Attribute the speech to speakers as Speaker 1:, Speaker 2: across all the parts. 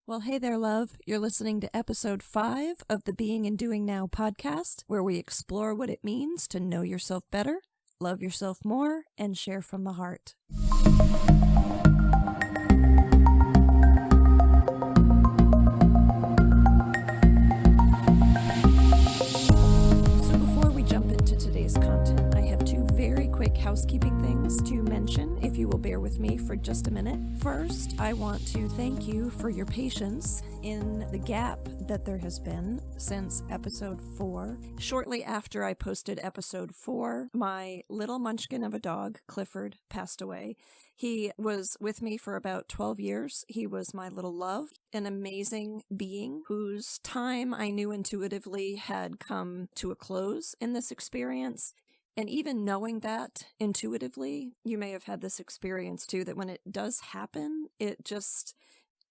Speaker 1: Well, hey there, love. You're listening to episode 5 of the Being and Doing Now podcast, where we explore what it means to know yourself better, love yourself more, and share from the heart. So before we jump into today's content, I have 2 very quick housekeeping things to mention, if you will bear with me for just a minute. First, I want to thank you for your patience in the gap that there has been since episode 4. Shortly after I posted episode 4, my little munchkin of a dog, Clifford, passed away. He was with me for about 12 years. He was my little love, an amazing being whose time I knew intuitively had come to a close in this experience. And even knowing that intuitively, you may have had this experience too, that when it does happen,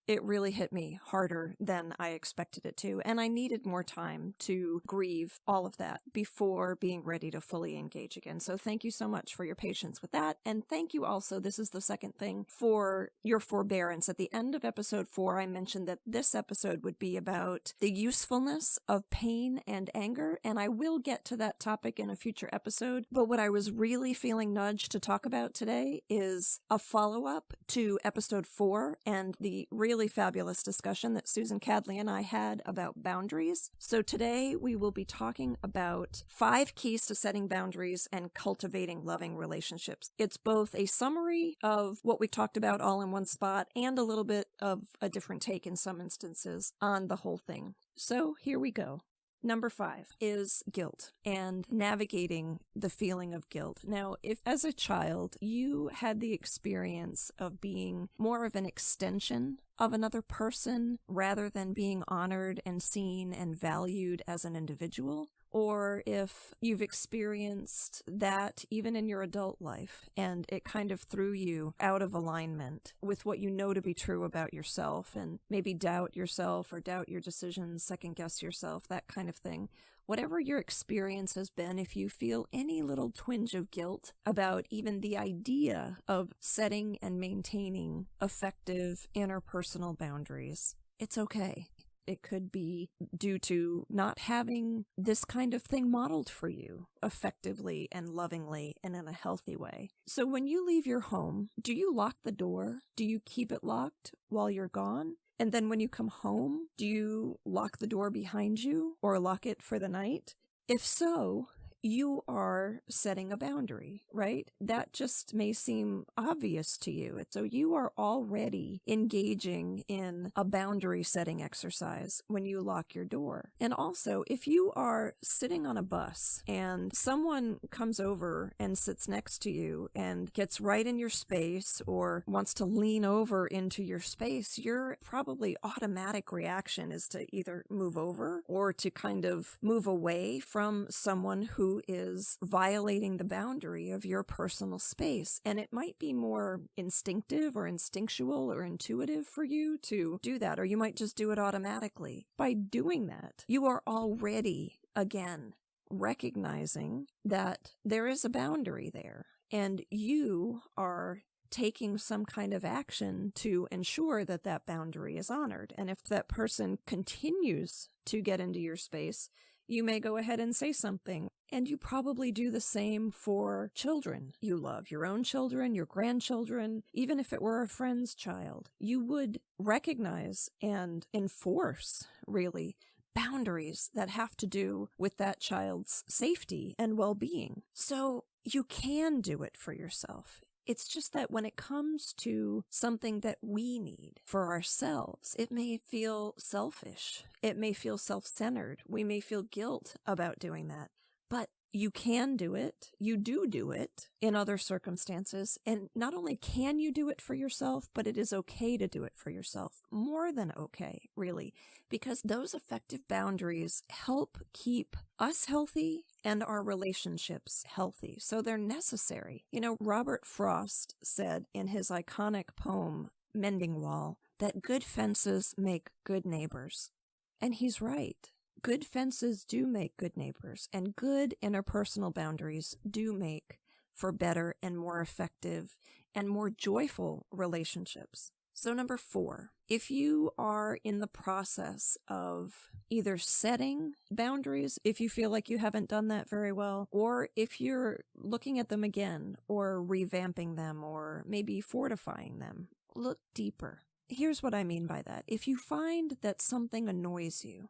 Speaker 1: it really hit me harder than I expected it to. And I needed more time to grieve all of that before being ready to fully engage again. So thank you so much for your patience with that. And thank you also, this is the second thing, for your forbearance. At the end of episode 4, I mentioned that this episode would be about the usefulness of pain and anger. And I will get to that topic in a future episode. But what I was really feeling nudged to talk about today is a follow-up to episode 4 and the really fabulous discussion that Susan Cadley and I had about boundaries. So today we will be talking about 5 keys to setting boundaries and cultivating loving relationships. It's both a summary of what we talked about all in one spot and a little bit of a different take in some instances on the whole thing. So here we go. Number 5 is guilt and navigating the feeling of guilt. Now, if as a child you had the experience of being more of an extension of another person rather than being honored and seen and valued as an individual, or if you've experienced that even in your adult life and it kind of threw you out of alignment with what you know to be true about yourself and maybe doubt yourself or doubt your decisions, second guess yourself, that kind of thing. Whatever your experience has been, if you feel any little twinge of guilt about even the idea of setting and maintaining effective interpersonal boundaries, it's okay. It could be due to not having this kind of thing modeled for you effectively and lovingly and in a healthy way. So when you leave your home, do you lock the door? Do you keep it locked while you're gone? And then when you come home, do you lock the door behind you or lock it for the night? If so, you are setting a boundary, right? That just may seem obvious to you. So you are already engaging in a boundary setting exercise when you lock your door. And also, if you are sitting on a bus and someone comes over and sits next to you and gets right in your space or wants to lean over into your space, your probably automatic reaction is to either move over or to kind of move away from someone who is violating the boundary of your personal space. And it might be more instinctive or instinctual or intuitive for you to do that, or you might just do it automatically. By doing that, you are already, again, recognizing that there is a boundary there, and you are taking some kind of action to ensure that that boundary is honored. And if that person continues to get into your space, you may go ahead and say something. And you probably do the same for children you love, your own children, your grandchildren, even if it were a friend's child. You would recognize and enforce, really, boundaries that have to do with that child's safety and well-being. So you can do it for yourself. It's just that when it comes to something that we need for ourselves, it may feel selfish. It may feel self-centered. We may feel guilt about doing that. But you can do it. You do it in other circumstances. And not only can you do it for yourself, but it is okay to do it for yourself. More than okay, really, because those effective boundaries help keep us healthy and our relationships healthy. So they're necessary. You know, Robert Frost said in his iconic poem, Mending Wall, that good fences make good neighbors. And he's right. Good fences do make good neighbors, and good interpersonal boundaries do make for better and more effective and more joyful relationships. So number 4, if you are in the process of either setting boundaries, if you feel like you haven't done that very well, or if you're looking at them again or revamping them or maybe fortifying them, look deeper. Here's what I mean by that. If you find that something annoys you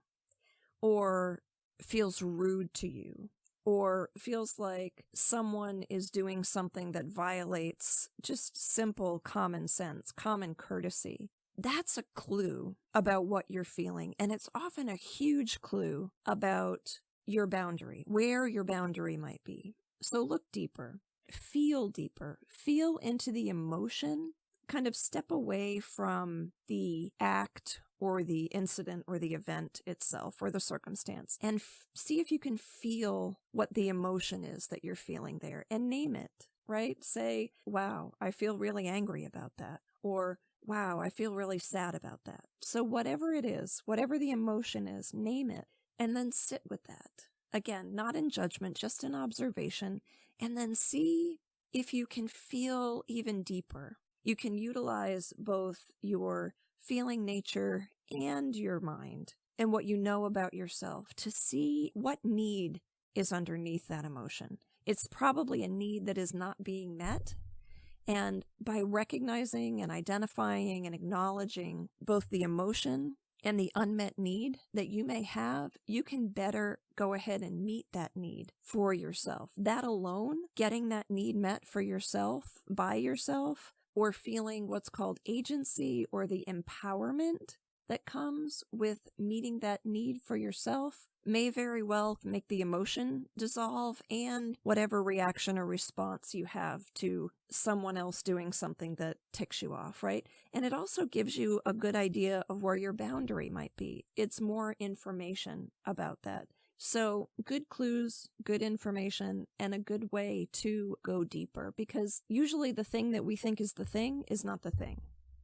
Speaker 1: or feels rude to you, or feels like someone is doing something that violates just simple common sense, common courtesy, that's a clue about what you're feeling. And it's often a huge clue about your boundary, where your boundary might be. So look deeper, feel into the emotion, kind of step away from the act or the incident or the event itself or the circumstance, and see if you can feel what the emotion is that you're feeling there and name it, right? Say, wow, I feel really angry about that, or wow, I feel really sad about that. So whatever it is, whatever the emotion is, name it and then sit with that. Again, not in judgment, just in observation, and then see if you can feel even deeper. You can utilize both your feeling nature and your mind and what you know about yourself to see what need is underneath that emotion. It's probably a need that is not being met. And by recognizing and identifying and acknowledging both the emotion and the unmet need that you may have, you can better go ahead and meet that need for yourself. That alone, getting that need met for yourself, by yourself, or feeling what's called agency or the empowerment that comes with meeting that need for yourself may very well make the emotion dissolve and whatever reaction or response you have to someone else doing something that ticks you off, right? And it also gives you a good idea of where your boundary might be. It's more information about that. So good clues, good information, and a good way to go deeper, because usually the thing that we think is the thing is not the thing,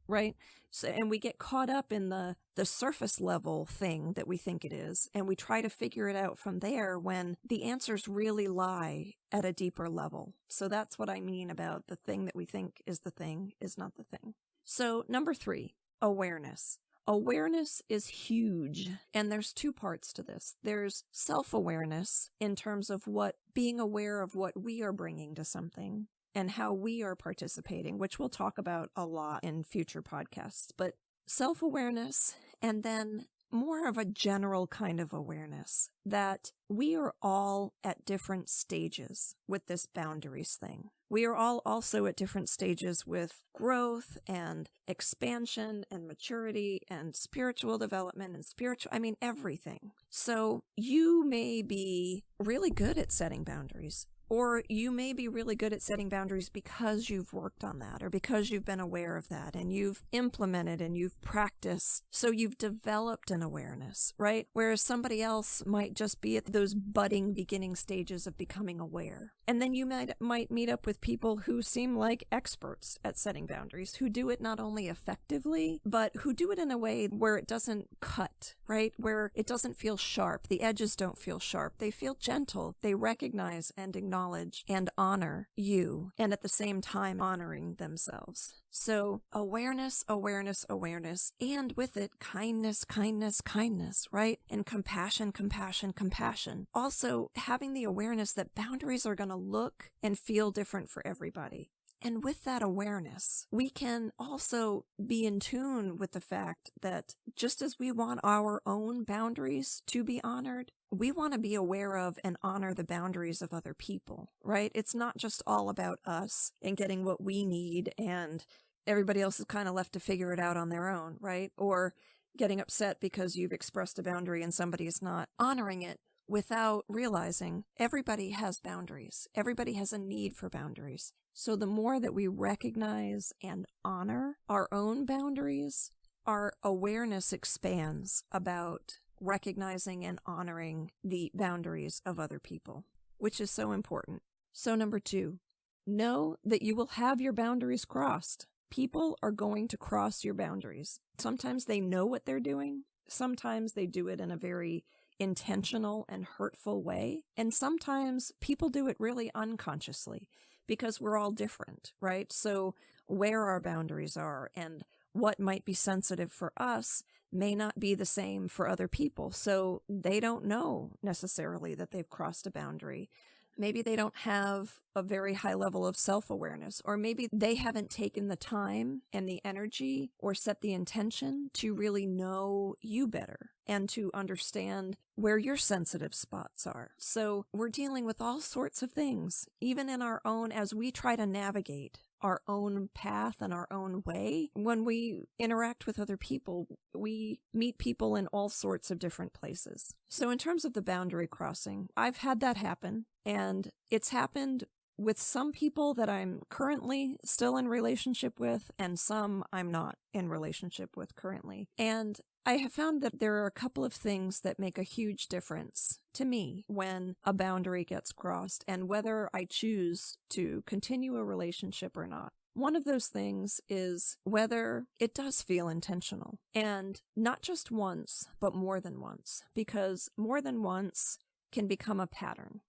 Speaker 1: right? So, and we get caught up in the surface level thing that we think it is, and we try to figure it out from there when the answers really lie at a deeper level. So that's what I mean about the thing that we think is the thing is not the thing. So number 3, awareness. Awareness is huge, and there's 2 parts to this. There's self-awareness in terms of being aware of what we are bringing to something and how we are participating, which we'll talk about a lot in future podcasts. But self-awareness, and then more of a general kind of awareness that we are all at different stages with this boundaries thing. We are all also at different stages with growth and expansion and maturity and spiritual development and everything. So you may be really good at setting boundaries, or you may be really good at setting boundaries because you've worked on that or because you've been aware of that and you've implemented and you've practiced. So you've developed an awareness, right? Whereas somebody else might just be at those budding beginning stages of becoming aware. And then you might meet up with people who seem like experts at setting boundaries, who do it not only effectively, but who do it in a way where it doesn't cut, right? Where it doesn't feel sharp. The edges don't feel sharp. They feel gentle. They recognize and acknowledge and honor you, and at the same time honoring themselves. So awareness, awareness, awareness, and with it, kindness, kindness, kindness, right? And compassion, compassion, compassion. Also having the awareness that boundaries are going to look and feel different for everybody. And with that awareness, we can also be in tune with the fact that just as we want our own boundaries to be honored, we want to be aware of and honor the boundaries of other people, right? It's not just all about us and getting what we need and everybody else is kind of left to figure it out on their own, right? Or getting upset because you've expressed a boundary and somebody is not honoring it without realizing everybody has boundaries. Everybody has a need for boundaries. So the more that we recognize and honor our own boundaries, our awareness expands about recognizing and honoring the boundaries of other people, which is so important. So number 2, know that you will have your boundaries crossed. People are going to cross your boundaries. Sometimes they know what they're doing. Sometimes they do it in a very intentional and hurtful way. And sometimes people do it really unconsciously because we're all different, right? So where our boundaries are and what might be sensitive for us may not be the same for other people. So they don't know necessarily that they've crossed a boundary. Maybe they don't have a very high level of self-awareness, or maybe they haven't taken the time and the energy or set the intention to really know you better and to understand where your sensitive spots are. So we're dealing with all sorts of things, even in our own, as we try to navigate our own path and our own way. When we interact with other people, we meet people in all sorts of different places. So in terms of the boundary crossing, I've had that happen, and it's happened with some people that I'm currently still in relationship with, and some I'm not in relationship with currently. And I have found that there are a couple of things that make a huge difference to me when a boundary gets crossed and whether I choose to continue a relationship or not. One of those things is whether it does feel intentional, and not just once, but more than once, because more than once can become a pattern.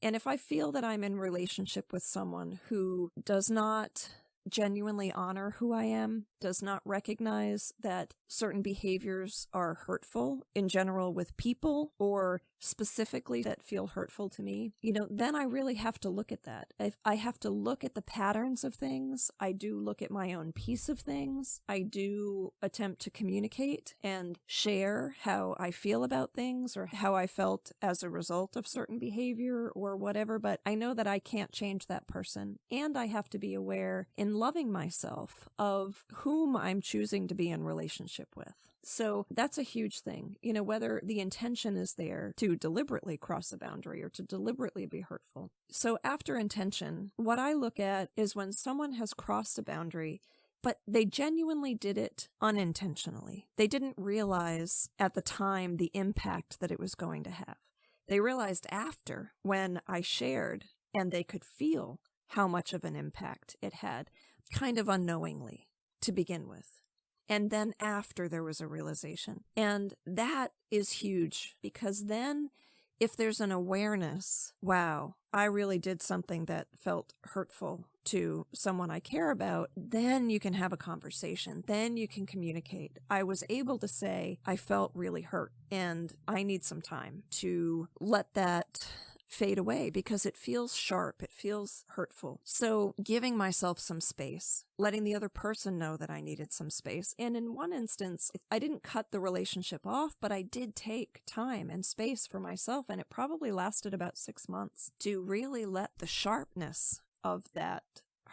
Speaker 1: And if I feel that I'm in relationship with someone who does not genuinely honor who I am, does not recognize that certain behaviors are hurtful in general with people, or specifically that feel hurtful to me, then I really have to look at that. I have to look at the patterns of things. I do look at my own piece of things. I do attempt to communicate and share how I feel about things or how I felt as a result of certain behavior or whatever, but I know that I can't change that person. And I have to be aware in loving myself of whom I'm choosing to be in relationship with. So that's a huge thing, whether the intention is there to deliberately cross a boundary or to deliberately be hurtful. So after intention, what I look at is when someone has crossed a boundary, but they genuinely did it unintentionally. They didn't realize at the time the impact that it was going to have. They realized after, when I shared, and they could feel how much of an impact it had, kind of unknowingly to begin with. And then after there was a realization. And that is huge, because then if there's an awareness, wow, I really did something that felt hurtful to someone I care about, then you can have a conversation. Then you can communicate. I was able to say, I felt really hurt and I need some time to let that fade away because it feels sharp, it feels hurtful. So giving myself some space, letting the other person know that I needed some space. And in one instance, I didn't cut the relationship off, but I did take time and space for myself, and it probably lasted about 6 months to really let the sharpness of that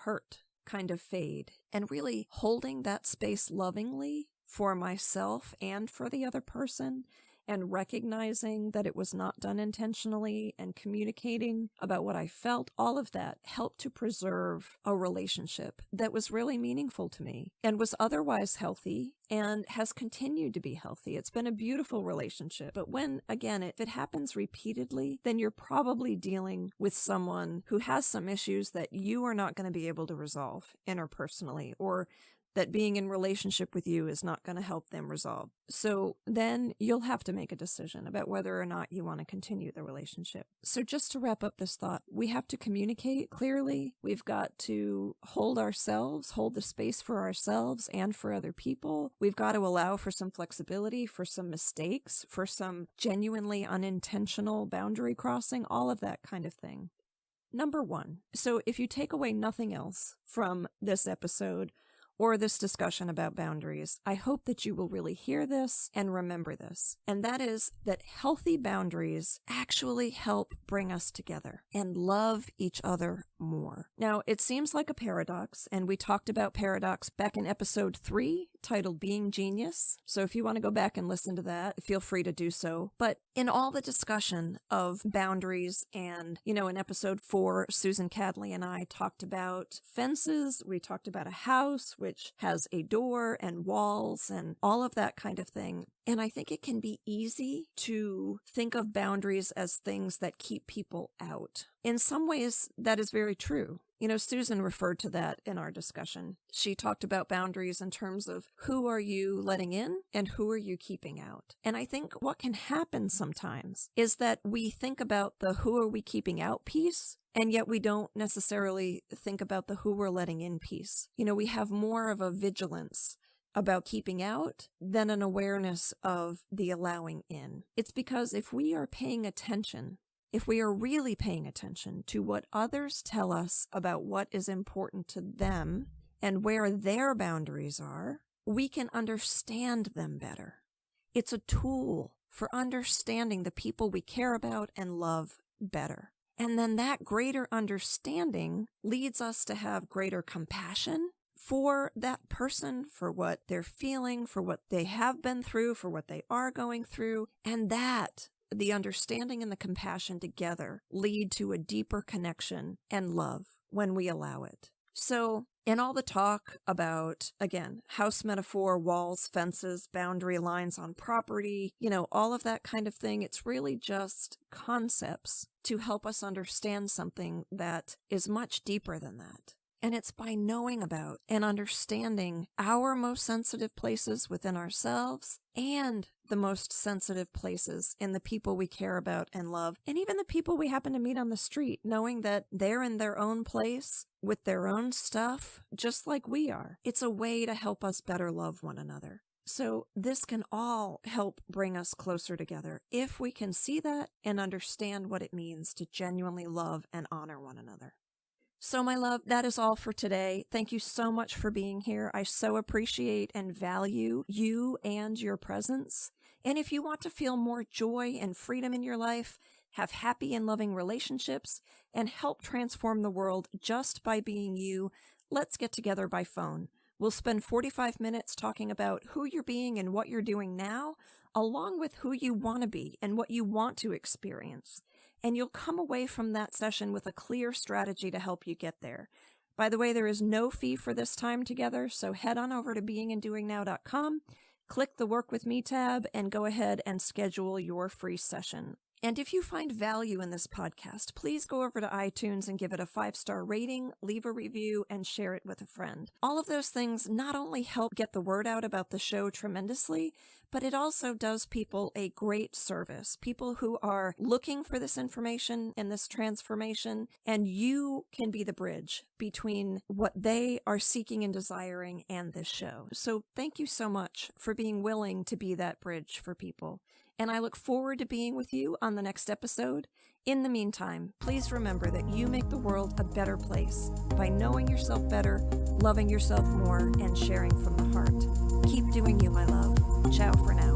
Speaker 1: hurt kind of fade, and really holding that space lovingly for myself and for the other person, and recognizing that it was not done intentionally and communicating about what I felt. All of that helped to preserve a relationship that was really meaningful to me and was otherwise healthy and has continued to be healthy. It's been a beautiful relationship. But when, again, if it happens repeatedly, then you're probably dealing with someone who has some issues that you are not going to be able to resolve interpersonally, or that being in relationship with you is not going to help them resolve. So then you'll have to make a decision about whether or not you want to continue the relationship. So just to wrap up this thought, we have to communicate clearly. We've got to hold the space for ourselves and for other people. We've got to allow for some flexibility, for some mistakes, for some genuinely unintentional boundary crossing, all of that kind of thing. Number 1. So if you take away nothing else from this episode, or this discussion about boundaries, I hope that you will really hear this and remember this. And that is that healthy boundaries actually help bring us together and love each other more. Now, it seems like a paradox, and we talked about paradox back in episode 3, titled Being Genius. So if you want to go back and listen to that, feel free to do so. But in all the discussion of boundaries, and, in episode 4, Susan Cadley and I talked about fences. We talked about a house, which has a door and walls and all of that kind of thing. And I think it can be easy to think of boundaries as things that keep people out. In some ways, that is very true. Susan referred to that in our discussion. She talked about boundaries in terms of who are you letting in and who are you keeping out. And I think what can happen sometimes is that we think about the who are we keeping out piece, and yet we don't necessarily think about the who we're letting in piece. We have more of a vigilance about keeping out than an awareness of the allowing in. It's because if we are paying attention, if we are really paying attention to what others tell us about what is important to them and where their boundaries are, we can understand them better. It's a tool for understanding the people we care about and love better. And then that greater understanding leads us to have greater compassion for that person, for what they're feeling, for what they have been through, for what they are going through. And that, the understanding and the compassion together, lead to a deeper connection and love when we allow it. So in all the talk about, again, house metaphor, walls, fences, boundary lines on property, all of that kind of thing, it's really just concepts to help us understand something that is much deeper than that. And it's by knowing about and understanding our most sensitive places within ourselves and the most sensitive places in the people we care about and love, and even the people we happen to meet on the street, knowing that they're in their own place with their own stuff, just like we are. It's a way to help us better love one another. So this can all help bring us closer together if we can see that and understand what it means to genuinely love and honor one another. So my love, that is all for today. Thank you so much for being here. I so appreciate and value you and your presence. And if you want to feel more joy and freedom in your life, have happy and loving relationships, and help transform the world just by being you, let's get together by phone. We'll spend 45 minutes talking about who you're being and what you're doing now, along with who you want to be and what you want to experience. And you'll come away from that session with a clear strategy to help you get there. By the way, there is no fee for this time together, so head on over to beinganddoingnow.com, click the Work With Me tab, and go ahead and schedule your free session. And if you find value in this podcast, please go over to iTunes and give it a 5-star rating, leave a review, and share it with a friend. All of those things not only help get the word out about the show tremendously, but it also does people a great service. People who are looking for this information and this transformation, and you can be the bridge between what they are seeking and desiring and this show. So thank you so much for being willing to be that bridge for people. And I look forward to being with you on the next episode. In the meantime, please remember that you make the world a better place by knowing yourself better, loving yourself more, and sharing from the heart. Keep doing you, my love. Ciao for now.